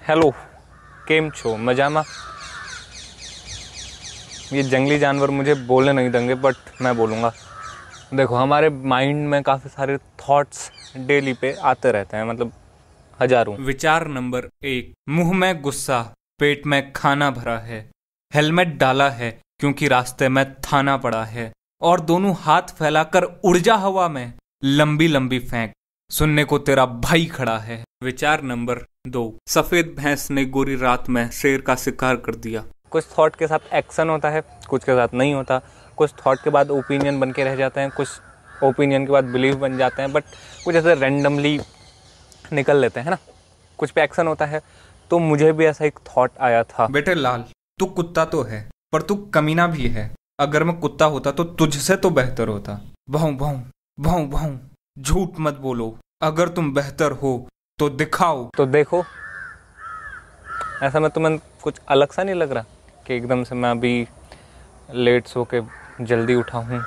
Hello, केम छो? मजामा? ये जंगली जानवर मुझे बोलने नहीं देंगे बट मैं बोलूँगा। देखो, हमारे माइंड में काफ़ी सारे थॉट्स डेली पे आते रहते हैं, मतलब हजारों। विचार नंबर 1, मुंह में गुस्सा, पेट में खाना भरा है, हेलमेट डाला है क्योंकि रास्ते में थाना पड़ा है, और दोनों हाथ फैलाकर उड़ जा हवा में, लंबी लंबी फेंक, सुनने को तेरा भाई खड़ा है। विचार नंबर 2, सफेद भैंस ने गोरी रात में शेर का शिकार कर दिया। कुछ थॉट के साथ एक्शन होता है, कुछ के साथ नहीं होता। कुछ थॉट के बाद ओपिनियन बन के रह जाते हैं, कुछ ओपिनियन के बाद बिलीफ बन जाते हैं, बट कुछ ऐसे रैंडमली निकल लेते हैं ना। कुछ पे एक्शन होता है। तो मुझे भी ऐसा एक थॉट आया था। बेटे लाल, तू कुत्ता तो है पर तू कमीना भी है। अगर मैं कुत्ता होता तो तुझसे तो बेहतर होता। भाऊ भाऊ भाऊ भाऊ, झूठ मत बोलो। अगर तुम बेहतर हो तो दिखाओ। तो देखो, ऐसा में तुम्हें कुछ अलग सा नहीं लग रहा कि एकदम से मैं अभी लेट सो के जल्दी उठा हूँ,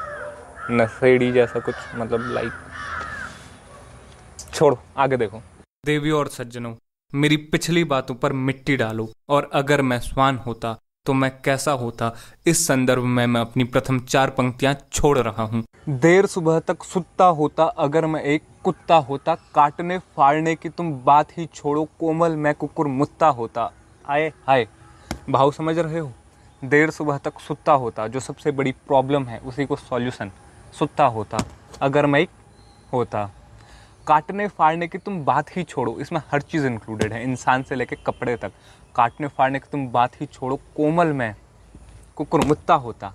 नशेड़ी जैसा कुछ, मतलब लाइक। छोड़ो, आगे देखो। देवियों और सज्जनों, मेरी पिछली बातों पर मिट्टी डालो, और अगर मैं स्वान होता तो मैं कैसा होता, इस संदर्भ में मैं अपनी प्रथम 4 पंक्तियां छोड़ रहा हूँ। देर सुबह तक सुत्ता होता अगर मैं एक कुत्ता होता, काटने फाड़ने की तुम बात ही छोड़ो, कोमल मैं कुकुर मुत्ता होता। आए हाय, भाव समझ रहे हो? देर सुबह तक सुत्ता होता, जो सबसे बड़ी प्रॉब्लम है उसी को सॉल्यूशन, सुत्ता होता अगर मैं एक होता। काटने फाड़ने की तुम बात ही छोड़ो, इसमें हर चीज़ इंक्लूडेड है, इंसान से लेके कपड़े तक। काटने फाड़ने की तुम बात ही छोड़ो, कोमल मैं कुकुर मुत्ता होता।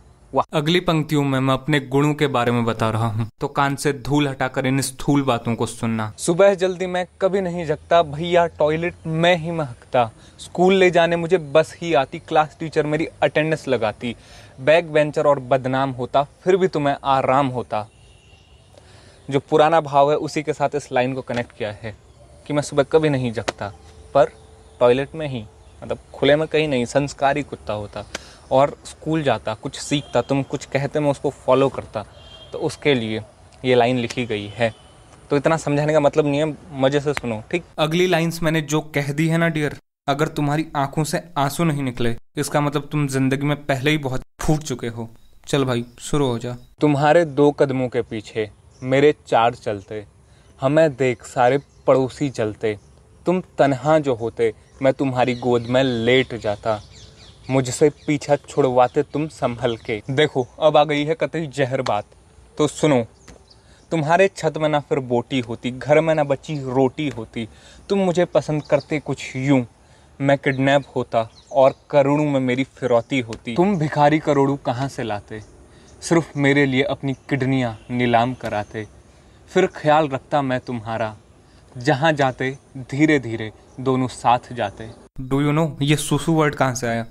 अगली पंक्तियों में मैं अपने गुणों के बारे में बता रहा हूँ, तो कान से धूल हटाकर इन स्थूल बातों को सुनना। सुबह जल्दी मैं कभी नहीं जगता, भैया टॉयलेट मैं ही महकता, स्कूल ले जाने मुझे बस ही आती, क्लास टीचर मेरी अटेंडेंस लगाती, बैक बेंचर और बदनाम होता, फिर भी तुम्हें आराम होता। जो पुराना भाव है उसी के साथ इस लाइन को कनेक्ट किया है कि मैं सुबह कभी नहीं जगता, पर टॉयलेट में ही, मतलब खुले में कहीं नहीं, संस्कारी कुत्ता होता, और स्कूल जाता, कुछ सीखता, तुम कुछ कहते मैं उसको फॉलो करता। तो उसके लिए ये लाइन लिखी गई है। तो इतना समझाने का मतलब नहीं है, मजे से सुनो, ठीक? अगली लाइंस मैंने जो कह दी है ना डियर, अगर तुम्हारी आंखों से आंसू नहीं निकले, इसका मतलब तुम जिंदगी में पहले ही बहुत फूट चुके हो। चल भाई, शुरू हो जा। तुम्हारे 2 कदमों के पीछे मेरे 4 चलते, हमें देख सारे पड़ोसी चलते, तुम तन्हा जो होते मैं तुम्हारी गोद में लेट जाता, मुझसे पीछा छुड़वाते तुम संभल के। देखो, अब आ गई है कतई जहर बात, तो सुनो। तुम्हारे छत में ना फिर बोटी होती, घर में ना बची रोटी होती, तुम मुझे पसंद करते कुछ यूं, मैं किडनैप होता और करोड़ों में मेरी फिरौती होती। तुम भिखारी करोड़ों कहाँ से लाते, सिर्फ मेरे लिए अपनी किडनियाँ नीलाम कराते, फिर ख्याल रखता मैं तुम्हारा, जहाँ जाते धीरे धीरे दोनों साथ जाते। डू यू नो ये सुसु वर्ड कहाँ से आया?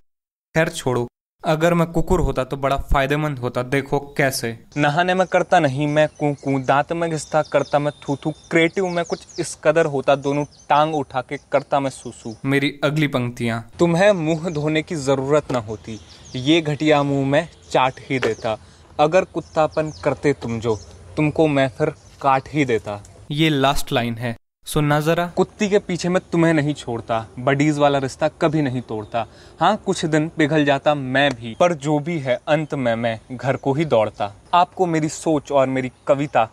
खैर छोड़ो। अगर मैं कुकुर होता तो बड़ा फायदेमंद होता। देखो कैसे। नहाने में करता नहीं मैं कूं, दांत में घिसता करता मैं थू, क्रिएटिव में कुछ इस कदर होता, दोनों टांग उठा के करता मैं सुसु। मेरी अगली पंक्तियां, तुम्हें मुंह धोने की जरूरत न होती, ये घटिया मुंह में चाट ही देता, अगर कुत्तापन करते तुम जो, तुमको मैं फिर काट ही देता। ये लास्ट लाइन है, सुनना जरा। कुत्ती के पीछे मैं तुम्हें नहीं छोड़ता, बडीज वाला रिश्ता कभी नहीं तोड़ता, हाँ कुछ दिन पिघल जाता मैं भी, पर जो भी है अंत में मैं घर को ही दौड़ता। आपको मेरी सोच और मेरी कविता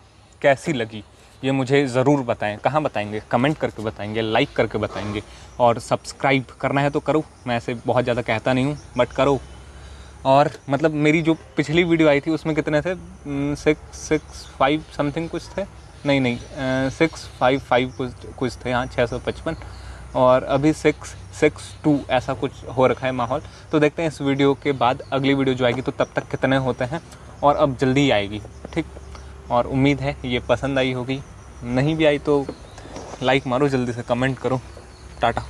कैसी लगी ये मुझे ज़रूर बताएं। कहाँ बताएंगे? कमेंट करके बताएंगे, लाइक करके बताएंगे, और सब्सक्राइब करना है तो करो। मैं ऐसे बहुत ज़्यादा कहता नहीं हूँ बट करो। और मतलब मेरी जो पिछली वीडियो आई थी उसमें कितने थे? 665 समथिंग कुछ थे, नहीं 655 कुछ थे, हाँ 655, और अभी 662 ऐसा कुछ हो रखा है माहौल। तो देखते हैं इस वीडियो के बाद अगली वीडियो जो आएगी तो तब तक कितने होते हैं, और अब जल्दी आएगी, ठीक? और उम्मीद है ये पसंद आई होगी, नहीं भी आई तो लाइक मारो, जल्दी से कमेंट करो। टाटा।